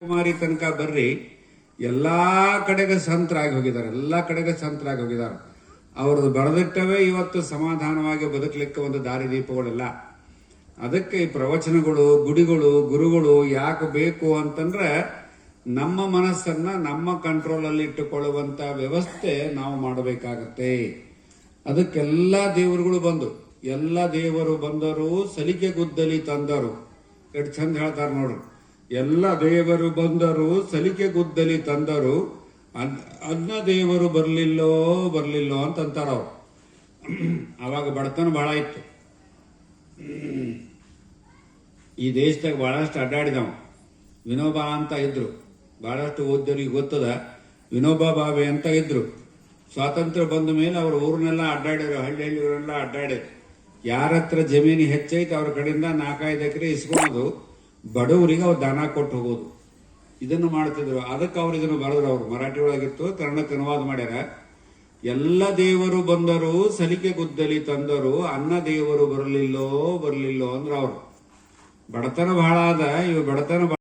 ಕುಮಾರಿ ತನಕ ಬರ್ರಿ, ಎಲ್ಲಾ ಕಡೆಗೆ ಸಂತರಾಗಿ ಹೋಗಿದ್ದಾರೆ. ಅವ್ರದ್ದು ಬರೆದಿಟ್ಟವೇ ಇವತ್ತು ಸಮಾಧಾನವಾಗಿ ಬದುಕಲಿಕ್ಕೆ ಒಂದು ದಾರಿದೀಪಗಳೆಲ್ಲ. ಅದಕ್ಕೆ ಈ ಪ್ರವಚನಗಳು, ಗುರುಗಳು ಯಾಕೆ ಬೇಕು ಅಂತಂದ್ರೆ ನಮ್ಮ ಮನಸ್ಸನ್ನ ನಮ್ಮ ಕಂಟ್ರೋಲ್ ಅಲ್ಲಿ ಇಟ್ಟುಕೊಳ್ಳುವಂತ ವ್ಯವಸ್ಥೆ ನಾವು ಮಾಡಬೇಕಾಗತ್ತೆ. ಅದಕ್ಕೆಲ್ಲ ದೇವರು ಬಂದರು ಸಲಿಕೆ ಗುದ್ದಲಿ ತಂದರು. ಎಷ್ಟು ಚಂದ ಹೇಳ್ತಾರೆ ನೋಡ್ರಿ. ಎಲ್ಲ ದೇವರು ಬಂದರು ಸಲಿಕೆ ಗುದ್ದಲಿ ತಂದರು, ಅನ್ನ ದೇವರು ಬರ್ಲಿಲ್ಲೋ ಅಂತಂತಾರ ಅವ್ರು. ಅವಾಗ ಬಡತನ ಬಹಳ ಇತ್ತು. ಈ ದೇಶದಾಗ ಬಹಳಷ್ಟು ಅಡ್ಡಾಡಿದವ. ವಿನೋಬಾ ಅಂತ ಇದ್ರು, ಬಹಳಷ್ಟು ಓದ್ದವ್ರಿಗೆ ಗೊತ್ತದ. ವಿನೋಬಾ ಭಾವೆ ಅಂತ ಇದ್ರು. ಸ್ವಾತಂತ್ರ್ಯ ಬಂದ ಮೇಲೆ ಅವ್ರ ಊರನ್ನೆಲ್ಲ ಅಡ್ಡಾಡ್ಯಾರ, ಹಳ್ಳಿಯವರೆಲ್ಲ ಅಡ್ಡಾಡ್ಯಾರ. ಯಾರ ಹತ್ರ ಜಮೀನು ಹೆಚ್ಚೈತೆ ಅವ್ರ ಕಡೆಯಿಂದ 4-5 ಎಕರೆ ಇಸ್ಕೊಳೋದು, ಬಡವರಿಗೆ ಅವ್ರು ದಾನ ಕೊಟ್ಟು ಹೋಗೋದು, ಇದನ್ನು ಮಾಡ್ತಿದ್ರು. ಅದಕ್ಕೆ ಅವ್ರು ಇದನ್ನು ಬರೆದ್ರು. ಅವ್ರು ಮರಾಠಿ ಒಳಗಿತ್ತು, ಕನ್ನಡಕ್ಕೆ ಅನುವಾದ ಮಾಡ್ಯಾರ. ಎಲ್ಲ ದೇವರು ಬಂದರು ಸಲಿಕೆ ಗುದ್ದಲಿ ತಂದರು, ಅನ್ನ ದೇವರು ಬರಲಿಲ್ಲೋ ಅಂದ್ರೆ ಅವ್ರು. ಬಡತನ ಬಹಳ ಅದ. ಇವು ಬಡತನ